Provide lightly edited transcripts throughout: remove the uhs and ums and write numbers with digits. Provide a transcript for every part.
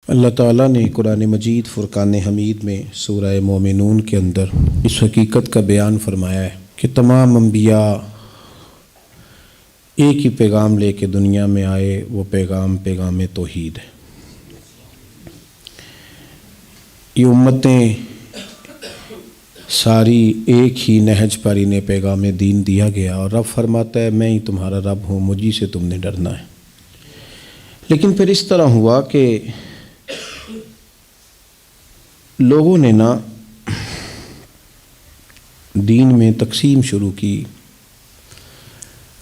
اللہ تعالیٰ نے قرآن مجید فرقان حمید میں سورہ مومنون کے اندر اس حقیقت کا بیان فرمایا ہے کہ تمام انبیاء ایک ہی پیغام لے کے دنیا میں آئے، وہ پیغام توحید ہے۔ یہ امتیں ساری ایک ہی نہج پر انہیں پیغام دین دیا گیا، اور رب فرماتا ہے میں ہی تمہارا رب ہوں، مجھی سے تم نے ڈرنا ہے۔ لیکن پھر اس طرح ہوا کہ لوگوں نے دین میں تقسیم شروع کی،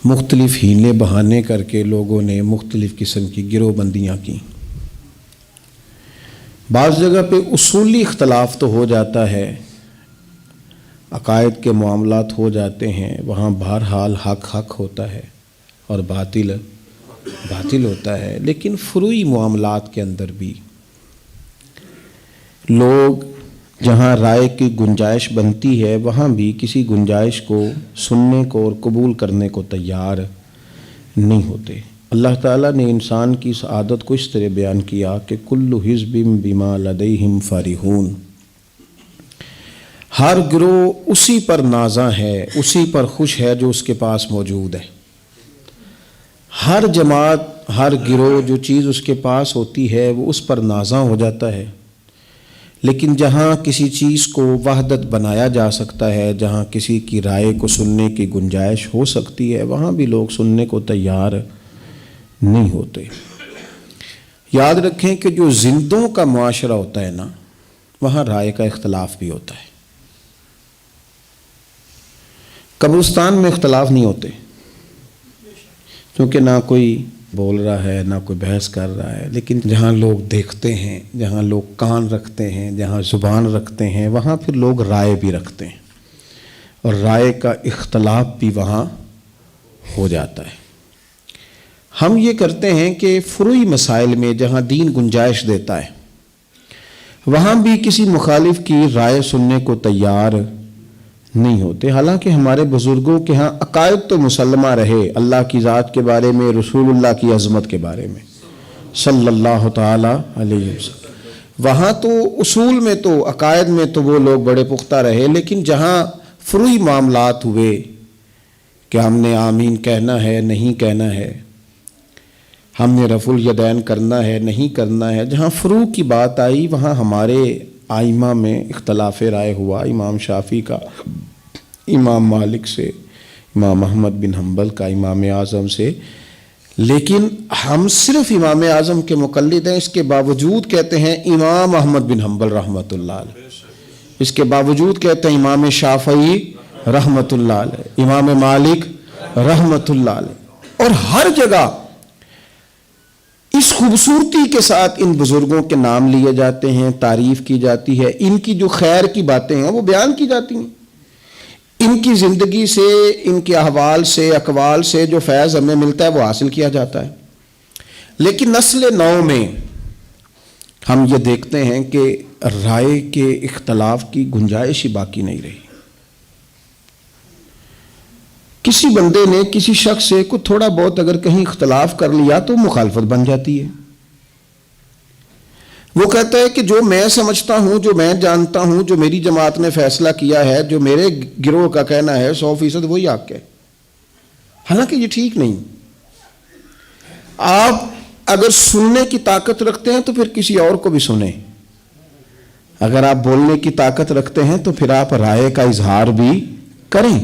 مختلف ہیلے بہانے کر کے لوگوں نے مختلف قسم کی گروہ بندیاں کی۔ بعض جگہ پہ اصولی اختلاف تو ہو جاتا ہے، عقائد کے معاملات ہو جاتے ہیں، وہاں بہرحال حق ہوتا ہے اور باطل ہوتا ہے، لیکن فروعی معاملات کے اندر بھی لوگ جہاں رائے کی گنجائش بنتی ہے وہاں بھی کسی گنجائش کو سننے کو اور قبول کرنے کو تیار نہیں ہوتے۔ اللہ تعالیٰ نے انسان کی اس عادت کو اس طرح بیان کیا کہ کل حزب بما لدیہم فرحون، ہر گروہ اسی پر نازاں ہے، اسی پر خوش ہے جو اس کے پاس موجود ہے۔ ہر جماعت، ہر گروہ جو چیز اس کے پاس ہوتی ہے وہ اس پر نازاں ہو جاتا ہے، لیکن جہاں کسی چیز کو وحدت بنایا جا سکتا ہے، جہاں کسی کی رائے کو سننے کی گنجائش ہو سکتی ہے، وہاں بھی لوگ سننے کو تیار نہیں ہوتے۔ یاد رکھیں کہ جو زندوں کا معاشرہ ہوتا ہے وہاں رائے کا اختلاف بھی ہوتا ہے۔ قبرستان میں اختلاف نہیں ہوتے، کیونکہ نہ کوئی بول رہا ہے نہ کوئی بحث کر رہا ہے، لیکن جہاں لوگ دیکھتے ہیں، جہاں لوگ کان رکھتے ہیں، جہاں زبان رکھتے ہیں، وہاں پھر لوگ رائے بھی رکھتے ہیں، اور رائے کا اختلاف بھی وہاں ہو جاتا ہے۔ ہم یہ کرتے ہیں کہ فروعی مسائل میں جہاں دین گنجائش دیتا ہے وہاں بھی کسی مخالف کی رائے سننے کو تیار نہیں ہوتے، حالانکہ ہمارے بزرگوں کے ہاں عقائد تو مسلمہ رہے، اللہ کی ذات کے بارے میں، رسول اللہ کی عظمت کے بارے میں صلی اللہ تعالی علیہ وسلم، وہاں تو اصول میں تو عقائد میں تو وہ لوگ بڑے پختہ رہے، لیکن جہاں فروعی معاملات ہوئے کہ ہم نے آمین کہنا ہے نہیں کہنا ہے، ہم نے رفع الیدین کرنا ہے نہیں کرنا ہے، جہاں فروع کی بات آئی وہاں ہمارے آئمہ میں اختلاف رائے ہوا، امام شافعی کا امام مالک سے، امام احمد بن حنبل کا امام اعظم سے، لیکن ہم صرف امام اعظم کے مقلد ہیں، اس کے باوجود کہتے ہیں امام احمد بن حنبل رحمۃ اللہ علیہ، اس کے باوجود کہتے ہیں امام شافعی رحمۃ اللہ علیہ، امام مالک رحمۃ اللہ علیہ، اور ہر جگہ اس خوبصورتی کے ساتھ ان بزرگوں کے نام لیے جاتے ہیں، تعریف کی جاتی ہے، ان کی جو خیر کی باتیں ہیں وہ بیان کی جاتی ہیں، ان کی زندگی سے، ان کے احوال سے، اقوال سے جو فیض ہمیں ملتا ہے وہ حاصل کیا جاتا ہے۔ لیکن نسل نو میں ہم یہ دیکھتے ہیں کہ رائے کے اختلاف کی گنجائش ہی باقی نہیں رہی۔ کسی بندے نے کسی شخص سے کوئی تھوڑا بہت اگر کہیں اختلاف کر لیا تو مخالفت بن جاتی ہے۔ وہ کہتا ہے کہ جو میں سمجھتا ہوں، جو میں جانتا ہوں، جو میری جماعت نے فیصلہ کیا ہے، جو میرے گروہ کا کہنا ہے 100% وہی حق ہے، حالانکہ یہ ٹھیک نہیں۔ آپ اگر سننے کی طاقت رکھتے ہیں تو پھر کسی اور کو بھی سنیں، اگر آپ بولنے کی طاقت رکھتے ہیں تو پھر آپ رائے کا اظہار بھی کریں،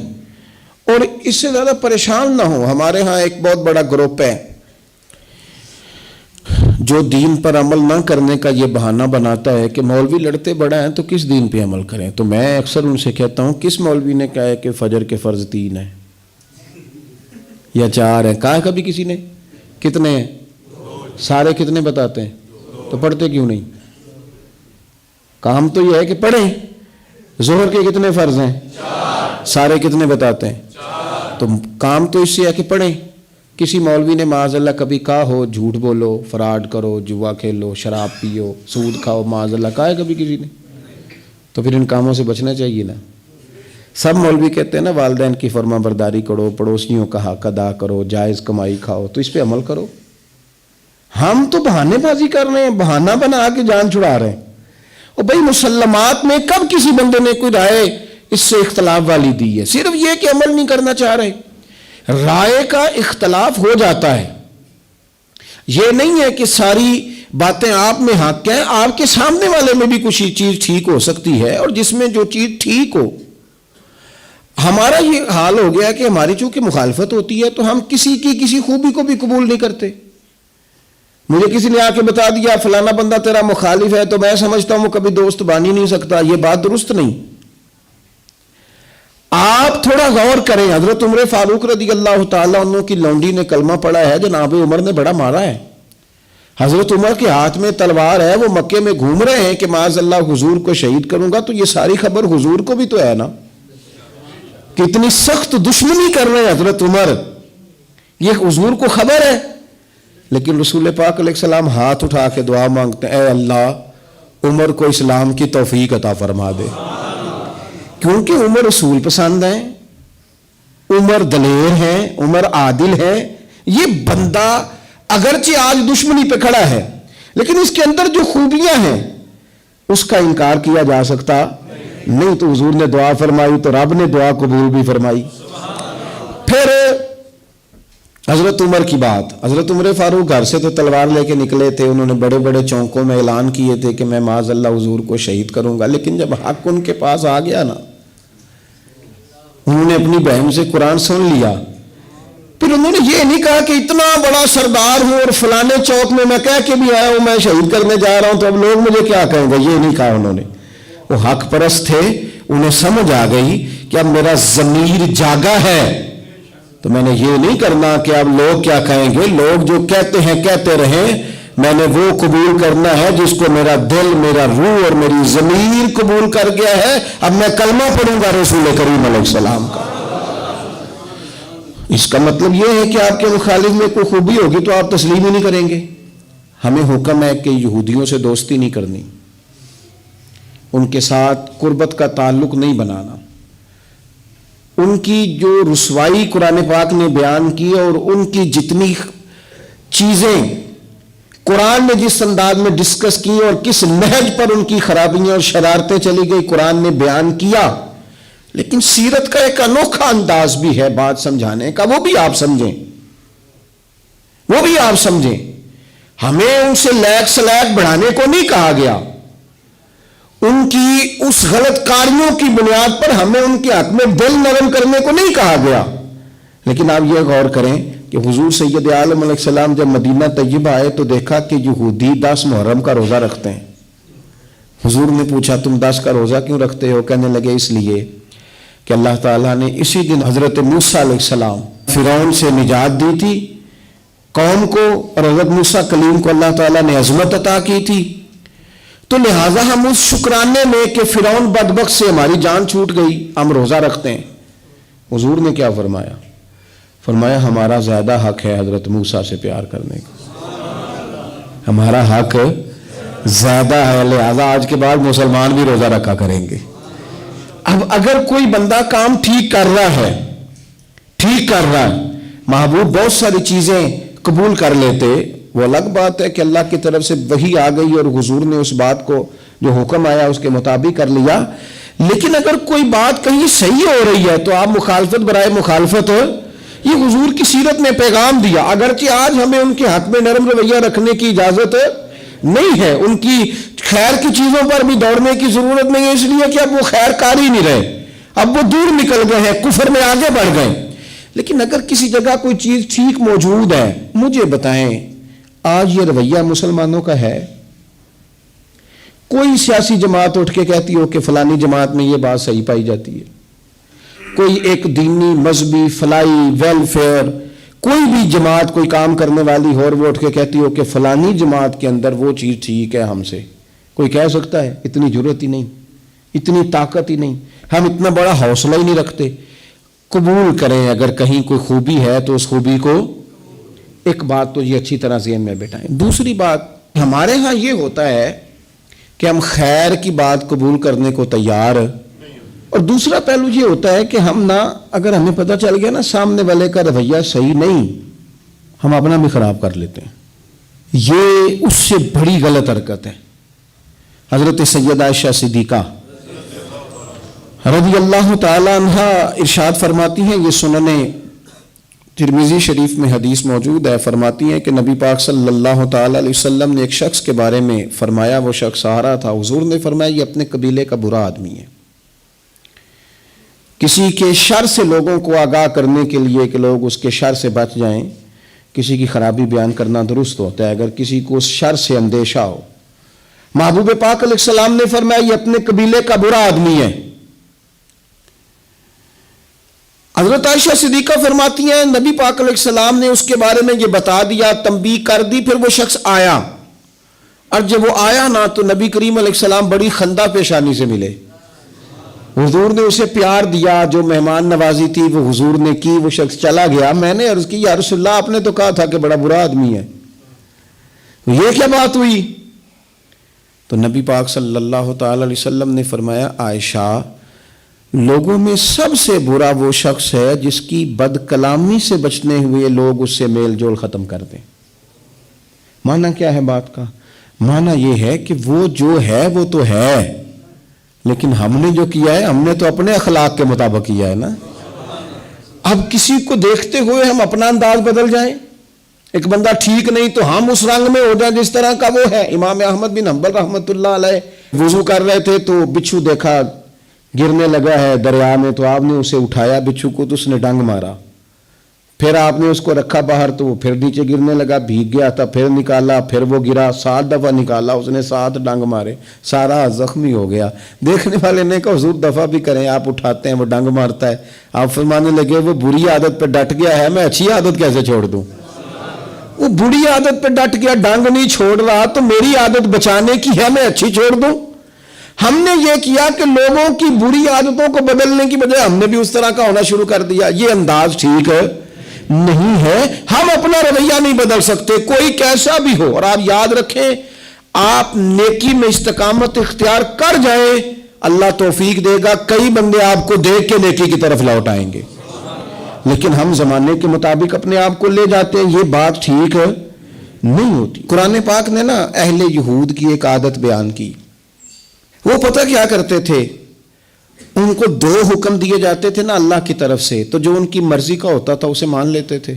اور اس سے زیادہ پریشان نہ ہو۔ ہمارے ہاں ایک بہت بڑا گروپ ہے جو دین پر عمل نہ کرنے کا یہ بہانہ بناتا ہے کہ مولوی لڑتے بڑا ہیں تو کس دین پہ عمل کریں۔ تو میں اکثر ان سے کہتا ہوں کس مولوی نے کہا ہے کہ فجر کے فرض 3 ہیں یا 4 ہیں؟ کہا ہے کبھی کسی نے؟ کتنے ہیں؟ سارے کتنے بتاتے ہیں؟ تو پڑھتے کیوں نہیں؟ کام تو یہ ہے کہ پڑھیں۔ ظہر کے کتنے فرض ہیں؟ 4۔ سارے کتنے بتاتے ہیں؟ 4۔ تو کام تو اس سے ہے کہ پڑھیں۔ کسی مولوی نے معاذ اللہ کبھی کہا ہو جھوٹ بولو، فراڈ کرو، جوا کھیلو، شراب پیو، سود کھاؤ، معاذ اللہ کہا ہے کبھی کسی نے؟ تو پھر ان کاموں سے بچنا چاہیے نا۔ سب مولوی کہتے ہیں نا والدین کی فرما برداری کرو، پڑوسیوں کا حق ادا کرو، جائز کمائی کھاؤ، تو اس پہ عمل کرو۔ ہم تو بہانے بازی کر رہے ہیں، بہانہ بنا کے جان چھڑا رہے ہیں۔ اور بھائی مسلمات میں کب کسی بندے نے کوئی رائے اس سے اختلاف والی دی ہے؟ صرف یہ کہ عمل نہیں کرنا چاہ رہے۔ رائے کا اختلاف ہو جاتا ہے، یہ نہیں ہے کہ ساری باتیں آپ میں حق ہیں، آپ کے سامنے والے میں بھی کچھ چیز ٹھیک ہو سکتی ہے، اور جس میں جو چیز ٹھیک ہو۔ ہمارا یہ حال ہو گیا کہ ہماری چونکہ مخالفت ہوتی ہے تو ہم کسی کی کسی خوبی کو بھی قبول نہیں کرتے۔ مجھے کسی نے آ کے بتا دیا فلانا بندہ تیرا مخالف ہے تو میں سمجھتا ہوں وہ کبھی دوست بن ہی نہیں سکتا، یہ بات درست نہیں۔ آپ تھوڑا غور کریں، حضرت عمر فاروق رضی اللہ تعالیٰ عنہ کی لونڈی نے کلمہ پڑھا ہے، جناب عمر نے بڑا مارا ہے۔ حضرت عمر کے ہاتھ میں تلوار ہے، وہ مکے میں گھوم رہے ہیں کہ معاذ اللہ حضور کو شہید کروں گا، تو یہ ساری خبر حضور کو بھی تو ہے نا، کتنی سخت دشمنی کر رہے ہیں حضرت عمر، یہ حضور کو خبر ہے۔ لیکن رسول پاک علیہ السلام ہاتھ اٹھا کے دعا مانگتے ہیں، اے اللہ عمر کو اسلام کی توفیق عطا فرما دے، کیونکہ عمر رسول پسند ہیں، عمر دلیر ہیں، عمر عادل ہیں۔ یہ بندہ اگرچہ آج دشمنی پہ کھڑا ہے لیکن اس کے اندر جو خوبیاں ہیں اس کا انکار کیا جا سکتا نہیں، تو حضور نے دعا فرمائی تو رب نے دعا قبول بھی فرمائی۔ پھر حضرت عمر کی بات، حضرت عمر فاروق گھر سے تو تلوار لے کے نکلے تھے، انہوں نے بڑے بڑے چونکوں میں اعلان کیے تھے کہ میں معاذ اللہ حضور کو شہید کروں گا، لیکن جب حق ان کے پاس آ گیا نا، انہوں نے اپنی بہن سے قرآن سن لیا، پھر انہوں نے یہ نہیں کہا کہ اتنا بڑا سردار ہوں اور فلانے چوک میں کہہ کے بھی آیا ہوں میں شہید کرنے جا رہا ہوں تو اب لوگ مجھے کیا کہیں گے، یہ نہیں کہا انہوں نے۔ وہ حق پرست تھے، انہیں سمجھ آ گئی کہ اب میرا ضمیر جاگا ہے تو میں نے یہ نہیں کرنا کہ اب لوگ کیا کہیں گے، لوگ جو کہتے ہیں کہتے رہیں، میں نے وہ قبول کرنا ہے جس کو میرا دل، میرا روح اور میری ضمیر قبول کر گیا ہے۔ اب میں کلمہ پڑھوں گا رسول کریم علیہ السلام کا۔ اس کا مطلب یہ ہے کہ آپ کے مخالف میں کوئی خوبی ہوگی تو آپ تسلیم ہی نہیں کریں گے۔ ہمیں حکم ہے کہ یہودیوں سے دوستی نہیں کرنی، ان کے ساتھ قربت کا تعلق نہیں بنانا، ان کی جو رسوائی قرآن پاک نے بیان کی اور ان کی جتنی چیزیں قرآن نے جس انداز میں ڈسکس کی اور کس نہج پر ان کی خرابیاں اور شرارتیں چلی گئی قرآن نے بیان کیا، لیکن سیرت کا ایک انوکھا انداز بھی ہے بات سمجھانے کا، وہ بھی آپ سمجھیں، وہ بھی آپ سمجھیں۔ ہمیں ان سے لیک سلیک بڑھانے کو نہیں کہا گیا، ان کی اس غلط کاریوں کی بنیاد پر ہمیں ان کے حق میں دل نرم کرنے کو نہیں کہا گیا۔ لیکن آپ یہ غور کریں کہ حضور سید عالم علیہ السلام جب مدینہ طیبہ آئے تو دیکھا کہ یہودی 10 محرم کا روزہ رکھتے ہیں۔ حضور نے پوچھا تم 10 کا روزہ کیوں رکھتے ہو؟ کہنے لگے اس لیے کہ اللہ تعالیٰ نے اسی دن حضرت موسیٰ علیہ السلام فرعون سے نجات دی تھی قوم کو، اور حضرت موسیٰ کلیم کو اللہ تعالیٰ نے عظمت عطا کی تھی، تو لہٰذا ہم اس شکرانے میں کہ فرعون بدبخت سے ہماری جان چھوٹ گئی ہم روزہ رکھتے ہیں۔ حضور نے کیا فرمایا؟ فرمایا ہمارا زیادہ حق ہے حضرت موسیٰ سے پیار کرنے کا، ہمارا حق زیادہ ہے، لہٰذا آج کے بعد مسلمان بھی روزہ رکھا کریں گے۔ اب اگر کوئی بندہ کام ٹھیک کر رہا ہے، محبوب بہت ساری چیزیں قبول کر لیتے، وہ الگ بات ہے کہ اللہ کی طرف سے وحی آ گئی اور حضور نے اس بات کو جو حکم آیا اس کے مطابق کر لیا، لیکن اگر کوئی بات کہیں صحیح ہو رہی ہے تو آپ مخالفت برائے مخالفت ہو، یہ حضور کی سیرت نے پیغام دیا۔ اگرچہ آج ہمیں ان کے حق میں نرم رویہ رکھنے کی اجازت نہیں ہے، ان کی خیر کی چیزوں پر بھی دوڑنے کی ضرورت نہیں ہے، اس لیے کہ اب وہ خیر کار ہی نہیں رہے، اب وہ دور نکل گئے ہیں، کفر میں آگے بڑھ گئے۔ لیکن اگر کسی جگہ کوئی چیز ٹھیک موجود ہے، مجھے بتائیں آج یہ رویہ مسلمانوں کا ہے؟ کوئی سیاسی جماعت اٹھ کے کہتی ہو کہ فلانی جماعت میں یہ بات صحیح پائی جاتی ہے، کوئی ایک دینی مذہبی فلائی ویلفیئر کوئی بھی جماعت کوئی کام کرنے والی ہو اور وہ اٹھ کے کہتی ہو کہ فلانی جماعت کے اندر وہ چیز ٹھیک ہے ہم سے، کوئی کہہ سکتا ہے؟ اتنی جرت ہی نہیں، اتنی طاقت ہی نہیں، ہم اتنا بڑا حوصلہ ہی نہیں رکھتے۔ قبول کریں اگر کہیں کوئی خوبی ہے تو اس خوبی کو، ایک بات تو یہ اچھی طرح ذہن میں بٹھائیں۔ دوسری بات، ہمارے ہاں یہ ہوتا ہے کہ ہم خیر کی بات قبول کرنے کو تیار، اور دوسرا پہلو یہ ہوتا ہے کہ ہم نہ، اگر ہمیں پتہ چل گیا نا سامنے والے کا رویہ صحیح نہیں، ہم اپنا بھی خراب کر لیتے ہیں۔ یہ اس سے بڑی غلط حرکت ہے۔ حضرت سیدہ عائشہ صدیقہ رضی اللہ تعالی عنہ ارشاد فرماتی ہیں، یہ سنن ترمذی شریف میں حدیث موجود ہے، فرماتی ہیں کہ نبی پاک صلی اللہ تعالی علیہ وسلم نے ایک شخص کے بارے میں فرمایا، وہ شخص سہارا تھا، حضور نے فرمایا یہ اپنے قبیلے کا برا آدمی ہے۔ کسی کے شر سے لوگوں کو آگاہ کرنے کے لیے کہ لوگ اس کے شر سے بچ جائیں، کسی کی خرابی بیان کرنا درست ہوتا ہے اگر کسی کو اس شر سے اندیشہ ہو۔ محبوب پاک علیہ السلام نے فرمایا یہ اپنے قبیلے کا برا آدمی ہے۔ حضرت عائشہ صدیقہ فرماتی ہیں نبی پاک علیہ السلام نے اس کے بارے میں یہ بتا دیا، تنبیہ کر دی، پھر وہ شخص آیا، اور جب وہ آیا نا تو نبی کریم علیہ السلام بڑی خندہ پیشانی سے ملے۔ حضور نے اسے پیار دیا، جو مہمان نوازی تھی وہ حضور نے کی، وہ شخص چلا گیا۔ میں نے عرض کی یا رسول اللہ آپ نے تو کہا تھا کہ بڑا برا آدمی ہے، یہ کیا بات ہوئی؟ تو نبی پاک صلی اللہ تعالی علیہ وسلم نے فرمایا عائشہ، لوگوں میں سب سے برا وہ شخص ہے جس کی بد کلامی سے بچنے ہوئے لوگ اس سے میل جول ختم کر دیں۔ معنی کیا ہے بات کا؟ معنی یہ ہے کہ وہ جو ہے وہ تو ہے، لیکن ہم نے جو کیا ہے ہم نے تو اپنے اخلاق کے مطابق کیا ہے نا۔ اب کسی کو دیکھتے ہوئے ہم اپنا انداز بدل جائیں، ایک بندہ ٹھیک نہیں تو ہم اس رنگ میں ہو جائیں جس طرح کا وہ ہے۔ امام احمد بن حنبل رحمۃ اللہ علیہ وضو کر رہے تھے تو بچھو دیکھا گرنے لگا ہے دریا میں، تو آپ نے اسے اٹھایا بچھو کو، تو اس نے ڈنگ مارا، پھر آپ نے اس کو رکھا باہر تو وہ پھر نیچے گرنے لگا، بھیگ گیا تھا، پھر نکالا، پھر وہ گرا، 7 دفعہ نکالا، اس نے 7 ڈنگ مارے، سارا زخمی ہو گیا۔ دیکھنے والے نے کہا حضور دفعہ بھی کریں، آپ اٹھاتے ہیں وہ ڈنگ مارتا ہے۔ آپ فرمانے لگے وہ بری عادت پہ ڈٹ گیا ہے، میں اچھی عادت کیسے چھوڑ دوں؟ وہ بری عادت پہ ڈٹ گیا، ڈنگ نہیں چھوڑ رہا، تو میری عادت بچانے کی ہے، میں اچھی چھوڑ دوں؟ ہم نے یہ کیا کہ لوگوں کی بری عادتوں کو بدلنے کی بجائے ہم نے بھی اس طرح کا ہونا شروع کر دیا۔ یہ انداز ٹھیک نہیں ہے، ہم اپنا رویہ نہیں بدل سکتے کوئی کیسا بھی ہو۔ اور آپ یاد رکھیں، آپ نیکی میں استقامت اختیار کر جائیں، اللہ توفیق دے گا، کئی بندے آپ کو دیکھ کے نیکی کی طرف لوٹ آئیں گے۔ لیکن ہم زمانے کے مطابق اپنے آپ کو لے جاتے ہیں، یہ بات ٹھیک نہیں ہوتی۔ قرآن پاک نے نا اہل یہود کی ایک عادت بیان کی، وہ پتہ کیا کرتے تھے، ان کو 2 حکم دیے جاتے تھے نا اللہ کی طرف سے، تو جو ان کی مرضی کا ہوتا تھا اسے مان لیتے تھے،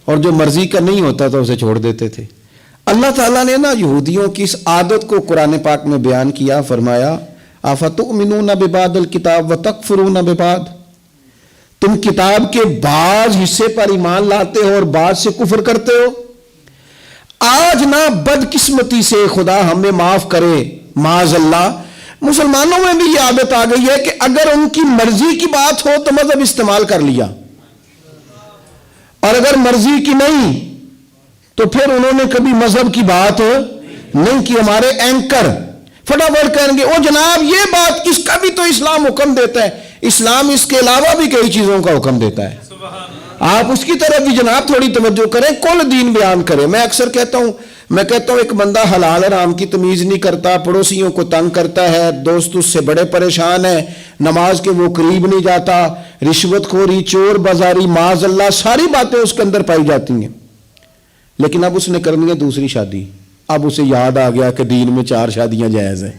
اور جو مرضی کا نہیں ہوتا تھا اسے چھوڑ دیتے تھے۔ اللہ تعالیٰ نے نا یہودیوں کی اس عادت کو قرآن پاک میں بیان کیا، فرمایا افتؤمنون ببعض الکتاب وتکفرون ببعض، تم کتاب کے بعض حصے پر ایمان لاتے ہو اور بعض سے کفر کرتے ہو۔ آج نا بدقسمتی سے خدا ہمیں معاف کرے، معاذ اللہ، مسلمانوں میں بھی یہ عادت آ گئی ہے کہ اگر ان کی مرضی کی بات ہو تو مذہب استعمال کر لیا، اور اگر مرضی کی نہیں تو پھر انہوں نے کبھی مذہب کی بات نہیں کی۔ ہمارے اینکر فٹافٹ کہیں گے او جناب یہ بات اس کا بھی تو اسلام حکم دیتا ہے، اسلام اس کے علاوہ بھی کئی چیزوں کا حکم دیتا ہے، آپ اس کی طرف بھی جناب تھوڑی توجہ کریں، کل دین بیان کریں۔ میں اکثر کہتا ہوں ایک بندہ حلال حرام کی تمیز نہیں کرتا، پڑوسیوں کو تنگ کرتا ہے، دوست اس سے بڑے پریشان ہیں، نماز کے وہ قریب نہیں جاتا، رشوت خوری، چور بازاری، معاذ اللہ ساری باتیں اس کے اندر پائی جاتی ہیں، لیکن اب اس نے کرنی ہے دوسری شادی، اب اسے یاد آ گیا کہ دین میں 4 شادیاں جائز ہیں،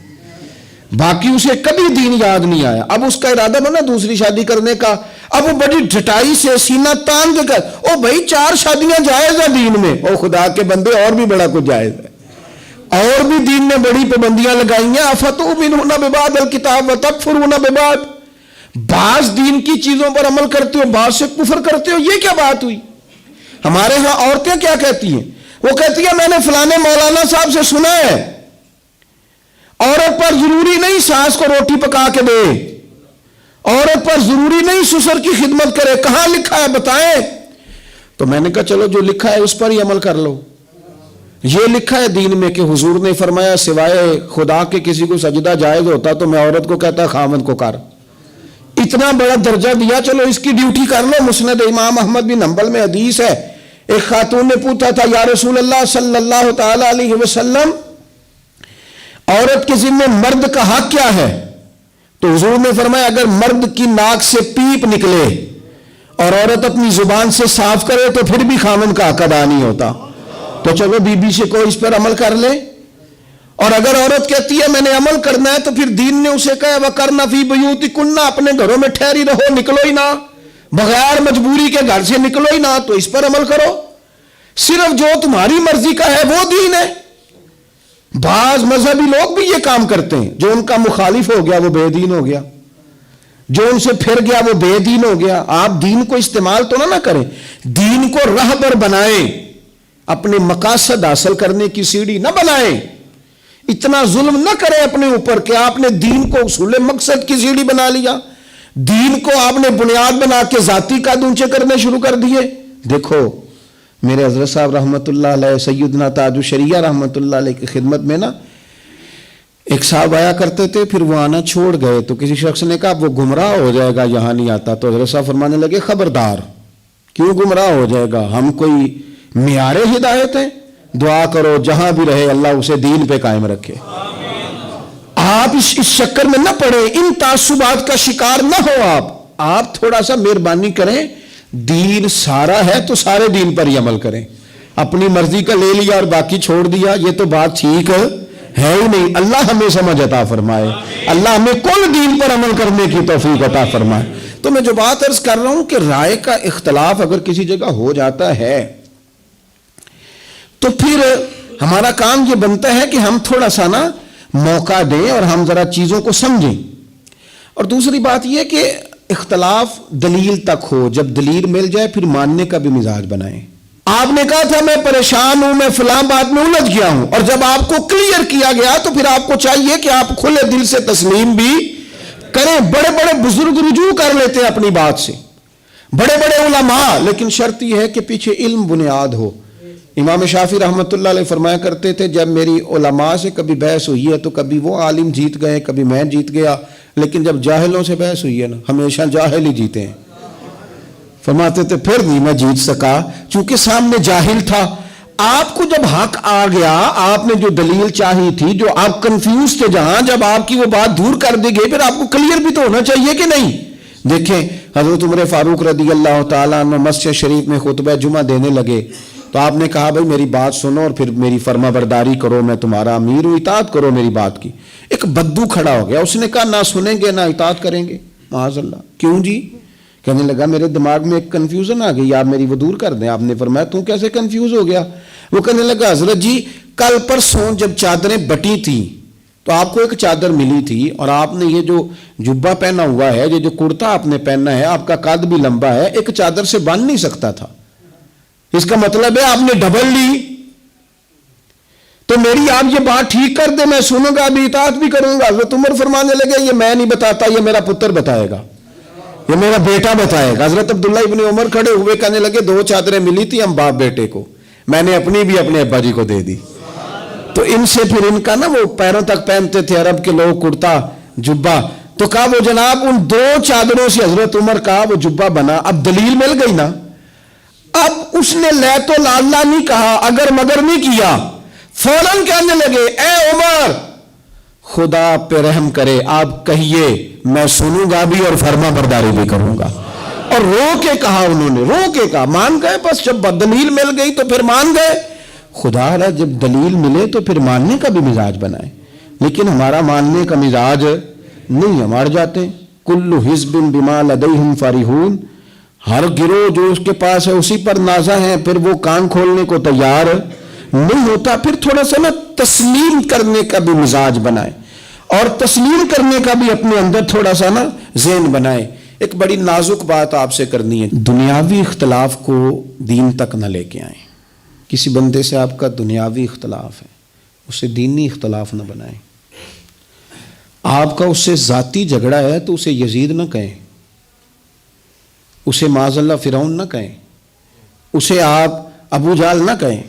باقی اسے کبھی دین یاد نہیں آیا، اب اس کا ارادہ بنا دوسری شادی کرنے کا، اب وہ بڑی ڈٹائی سے سینہ تان کے کر او بھائی 4 شادیاں جائز ہیں دین میں، او خدا کے بندے اور بھی بڑا کچھ جائز ہے، اور بھی دین نے بڑی پابندیاں لگائی ہیں۔ افتؤمنون ببعض الکتاب وتکفرون ببعض، بعض دین کی چیزوں پر عمل کرتے ہو بعض سے کفر کرتے ہو، یہ کیا بات ہوئی؟ ہمارے ہاں عورتیں کیا کہتی ہیں، وہ کہتی ہیں میں نے فلانے مولانا صاحب سے سنا ہے عورت پر ضروری نہیں ساس کو روٹی پکا کے دے، عورت پر ضروری نہیں سسر کی خدمت کرے، کہاں لکھا ہے بتائیں؟ تو میں نے کہا چلو جو لکھا ہے اس پر ہی عمل کر لو، یہ لکھا ہے دین میں کہ حضور نے فرمایا سوائے خدا کے کسی کو سجدہ جائز ہوتا تو میں عورت کو کہتا خاوند کو کر، اتنا بڑا درجہ دیا، چلو اس کی ڈیوٹی کر لو۔ مسند امام احمد بن حنبل میں حدیث ہے، ایک خاتون نے پوچھا تھا یا رسول اللہ صلی اللہ تعالی علیہ وسلم عورت کے ذمہ مرد کا حق کیا ہے؟ تو حضور نے فرمایا اگر مرد کی ناک سے پیپ نکلے اور عورت اپنی زبان سے صاف کرے تو پھر بھی خامن کا حق ادا نہیں ہوتا۔ تو چلو بی بی سے کوئی اس پر عمل کر لے. اور اگر عورت کہتی ہے میں نے عمل کرنا ہے تو پھر دین نے اسے کہا وَقَرْنَ فِي بُيُوتِكُنَّ، اپنے گھروں میں ٹھہری رہو، نکلو ہی نہ، بغیر مجبوری کے گھر سے نکلو ہی نہ. تو اس پر عمل کرو. صرف جو تمہاری مرضی کا ہے وہ دین ہے. بعض مذہبی لوگ بھی یہ کام کرتے ہیں، جو ان کا مخالف ہو گیا وہ بے دین ہو گیا، جو ان سے پھر گیا وہ بے دین ہو گیا. آپ دین کو استعمال تو نہ کریں، دین کو رہبر بنائیں، اپنے مقاصد حاصل کرنے کی سیڑھی نہ بنائیں. اتنا ظلم نہ کریں اپنے اوپر کہ آپ نے دین کو اصول مقصد کی سیڑھی بنا لیا، دین کو آپ نے بنیاد بنا کے ذاتی قد اونچے کرنے شروع کر دیے. دیکھو میرے حضرت صاحب رحمت اللہ علیہ، سیدنا تاج الشریعہ رحمت اللہ علیہ کی خدمت میں نا ایک صاحب آیا کرتے تھے، پھر وہ آنا چھوڑ گئے. تو کسی شخص نے کہا وہ گمراہ ہو جائے گا یہاں نہیں آتا. تو حضرت صاحب فرمانے لگے خبردار، کیوں گمراہ ہو جائے گا؟ ہم کوئی معیار ہدایت ہیں؟ دعا کرو جہاں بھی رہے اللہ اسے دین پہ قائم رکھے. آپ اس چکر میں نہ پڑے، ان تعصبات کا شکار نہ ہو. آپ تھوڑا سا مہربانی کریں، دین سارا ہے تو سارے دین پر ہی عمل کریں. اپنی مرضی کا لے لیا اور باقی چھوڑ دیا، یہ تو بات ٹھیک ہے ہی نہیں. اللہ ہمیں سمجھ عطا فرمائے، اللہ ہمیں کل دین پر عمل کرنے کی توفیق عطا فرمائے. تو میں جو بات عرض کر رہا ہوں کہ رائے کا اختلاف اگر کسی جگہ ہو جاتا ہے تو پھر ہمارا کام یہ بنتا ہے کہ ہم تھوڑا سا نا موقع دیں اور ہم ذرا چیزوں کو سمجھیں. اور دوسری بات یہ کہ اختلاف دلیل تک ہو، جب دلیل مل جائے پھر ماننے کا بھی مزاج بنائیں. آپ نے کہا تھا میں پریشان ہوں، میں فلاں بات میں الجھ گیا ہوں، اور جب آپ کو کلیئر کیا گیا تو پھر آپ کو چاہیے کہ آپ کھلے دل سے تسلیم بھی کریں. بڑے بڑے بزرگ رجوع کر لیتے ہیں اپنی بات سے، بڑے بڑے علماء، لیکن شرط یہ ہے کہ پیچھے علم بنیاد ہو. امام شافعی رحمت اللہ علیہ فرمایا کرتے تھے جب میری علماء سے کبھی بحث ہوئی ہے تو کبھی وہ عالم جیت گئے، کبھی میں جیت گیا، لیکن جب جاہلوں سے بحث ہوئی ہے نا ہمیشہ جاہل ہی جیتے ہیں. فرماتے تھے پھر نہیں میں جیت سکا چونکہ سامنے جاہل تھا. آپ کو جب حق آ گیا، آپ نے جو دلیل چاہی تھی، جو آپ کنفیوز تھے جہاں، جب آپ کی وہ بات دور کر دی گئی پھر آپ کو کلیئر بھی تو ہونا چاہیے کہ نہیں. دیکھیں حضرت عمر فاروق رضی اللہ تعالیٰ عنہ مسجد شریف میں خطبہ جمعہ دینے لگے تو آپ نے کہا بھائی میری بات سنو اور پھر میری فرما برداری کرو، میں تمہارا امیر ہوں، اطاعت کرو میری بات کی. ایک بدو کھڑا ہو گیا، اس نے کہا نہ سنیں گے نہ اطاعت کریں گے. معاذ اللہ. کیوں جی؟ کہنے لگا میرے دماغ میں ایک کنفیوژن آ گئی، آپ میری وہ دور کر دیں. آپ نے فرمایا تم کیسے کنفیوز ہو گیا؟ وہ کہنے لگا حضرت جی کل پرسوں جب چادریں بٹی تھیں تو آپ کو ایک چادر ملی تھی اور آپ نے یہ جو جبہ پہنا ہوا ہے، یہ جو کرتا آپ نے پہنا ہے، آپ کا قد بھی لمبا ہے، ایک چادر سے باندھ نہیں سکتا تھا. اس کا مطلب ہے آپ نے ڈبل لی. تو میری آپ یہ بات ٹھیک کر دے، میں سنوں گا بھی اطاعت بھی کروں گا. حضرت عمر فرمانے لگے یہ میں نہیں بتاتا، یہ میرا پتر بتائے گا، یہ میرا بیٹا بتائے گا. حضرت عبداللہ ابن عمر کھڑے ہوئے کہنے لگے 2 چادریں ملی تھی ہم باپ بیٹے کو، میں نے اپنی بھی اپنے ابا جی کو دے دی. تو ان سے پھر ان کا نا وہ پیروں تک پہنتے تھے عرب کے لوگ کرتا جبہ، تو کہا وہ جناب ان 2 چادروں سے حضرت عمر کا وہ جبہ بنا. اب دلیل مل گئی نا. اب اس نے لے تو لالا نہیں کہا، اگر مگر نہیں کیا، فوراً کہنے لگے اے عمر خدا پہ رحم کرے، آپ کہیے میں سنوں گا بھی اور فرما برداری بھی کروں گا. اور رو کے کہا، انہوں نے رو کے کہا، مان گئے. بس جب دلیل مل گئی تو پھر مان گئے. خدا را جب دلیل ملے تو پھر ماننے کا بھی مزاج بنائے. لیکن ہمارا ماننے کا مزاج نہیں، ہم ہار جاتے ہیں. کل حزب بما لدیہم فرحون، ہر گروہ جو اس کے پاس ہے اسی پر نازا ہے، پھر وہ کان کھولنے کو تیار نہیں ہوتا. پھر تھوڑا سا نا تسلیم کرنے کا بھی مزاج بنائے اور تسلیم کرنے کا بھی اپنے اندر تھوڑا سا نا ذہن بنائے. ایک بڑی نازک بات آپ سے کرنی ہے، دنیاوی اختلاف کو دین تک نہ لے کے آئیں. کسی بندے سے آپ کا دنیاوی اختلاف ہے، اسے دینی اختلاف نہ بنائیں. آپ کا اس سے ذاتی جھگڑا ہے تو اسے یزید نہ کہیں، اسے معاذ اللہ فرعون نہ کہیں، اسے آپ ابو جہل نہ کہیں.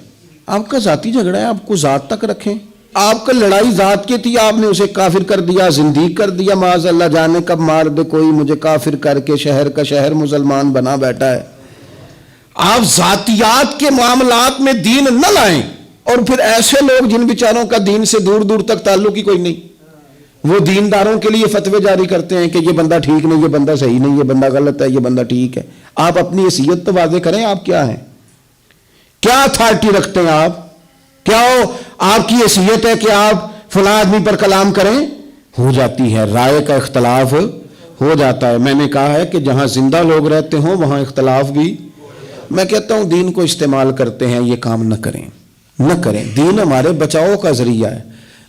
آپ کا ذاتی جھگڑا ہے، آپ کو ذات تک رکھیں. آپ کا لڑائی ذات کی تھی، آپ نے اسے کافر کر دیا، زندیق کر دیا، معاذ اللہ جانے کب مار دے کوئی مجھے کافر کر کے شہر کا شہر مسلمان بنا بیٹھا ہے. آپ ذاتیات کے معاملات میں دین نہ لائیں. اور پھر ایسے لوگ جن بیچاروں کا دین سے دور دور تک تعلق ہی کوئی نہیں، وہ دینداروں کے لیے فتوے جاری کرتے ہیں کہ یہ بندہ ٹھیک نہیں، یہ بندہ صحیح نہیں، یہ بندہ غلط ہے، یہ بندہ ٹھیک ہے. آپ اپنی حیثیت تو واضح کریں، آپ کیا ہیں، کیا اتھارٹی رکھتے ہیں آپ. کیا آپ کی حیثیت ہے کہ آپ فلاں آدمی پر کلام کریں؟ ہو جاتی ہے، رائے کا اختلاف ہو جاتا ہے۔ میں نے کہا ہے کہ جہاں زندہ لوگ رہتے ہوں وہاں اختلاف بھی، میں کہتا ہوں دین کو استعمال کرتے ہیں، یہ کام نہ کریں۔ دین ہمارے بچاؤ کا ذریعہ ہے۔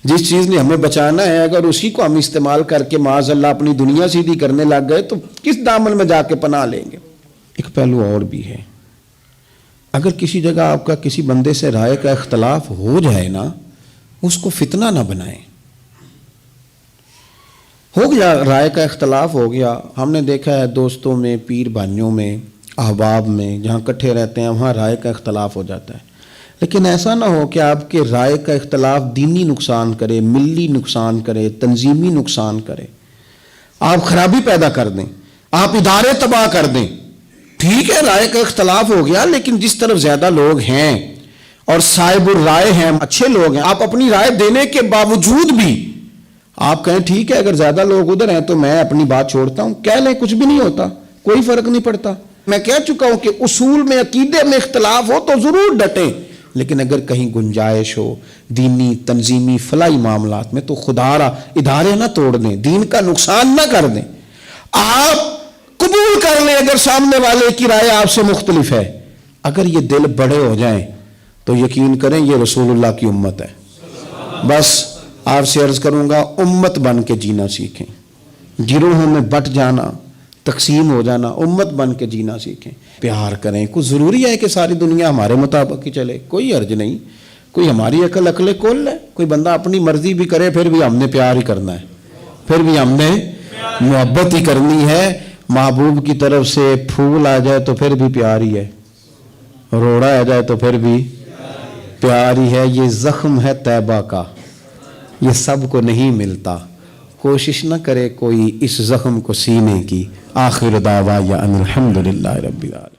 جس چیز نے ہمیں بچانا ہے اگر اسی کو ہم استعمال کر کے معاذ اللہ اپنی دنیا سیدھی کرنے لگ گئے تو کس دامن میں جا کے پناہ لیں گے؟ ایک پہلو اور بھی ہے، اگر کسی جگہ آپ کا کسی بندے سے رائے کا اختلاف ہو جائے نا، اس کو فتنہ نہ بنائیں۔ ہو گیا رائے کا اختلاف، ہو گیا، ہم نے دیکھا ہے دوستوں میں، پیر بھائیوں میں، احباب میں، جہاں کٹھے رہتے ہیں وہاں رائے کا اختلاف ہو جاتا ہے۔ لیکن ایسا نہ ہو کہ آپ کے رائے کا اختلاف دینی نقصان کرے، ملی نقصان کرے، تنظیمی نقصان کرے، آپ خرابی پیدا کر دیں، آپ ادارے تباہ کر دیں۔ ٹھیک ہے رائے کا اختلاف ہو گیا، لیکن جس طرف زیادہ لوگ ہیں اور صاحب الرائے ہیں، اچھے لوگ ہیں، آپ اپنی رائے دینے کے باوجود بھی آپ کہیں ٹھیک ہے اگر زیادہ لوگ ادھر ہیں تو میں اپنی بات چھوڑتا ہوں، کہہ لیں، کچھ بھی نہیں ہوتا، کوئی فرق نہیں پڑتا۔ میں کہہ چکا ہوں کہ اصول میں، عقیدے میں اختلاف ہو تو ضرور ڈٹیں، لیکن اگر کہیں گنجائش ہو دینی، تنظیمی، فلاحی معاملات میں تو خدا را ادارے نہ توڑ دیں، دین کا نقصان نہ کر دیں۔ آپ قبول کر لیں اگر سامنے والے کی رائے آپ سے مختلف ہے، اگر یہ دل بڑے ہو جائیں تو یقین کریں یہ رسول اللہ کی امت ہے۔ بس آپ سے عرض کروں گا امت بن کے جینا سیکھیں، گروہوں میں بٹ جانا، تقسیم ہو جانا، امت بن کے جینا سیکھیں، پیار کریں۔ کوئی ضروری ہے کہ ساری دنیا ہمارے مطابق ہی چلے؟ کوئی حرج نہیں، کوئی ہماری عقل کل ہے، کوئی بندہ اپنی مرضی بھی کرے پھر بھی ہم نے پیار ہی کرنا ہے، پھر بھی ہم نے محبت ہی کرنی ہے۔ محبوب کی طرف سے پھول آ جائے تو پھر بھی پیار ہی ہے، روڑا آ جائے تو پھر بھی پیار ہی ہے۔ یہ زخم ہے طیبہ کا، یہ سب کو نہیں ملتا، کوشش نہ کرے کوئی اس زخم کو سینے کی۔ آخر دعوایا ان الحمدللہ رب العالمین۔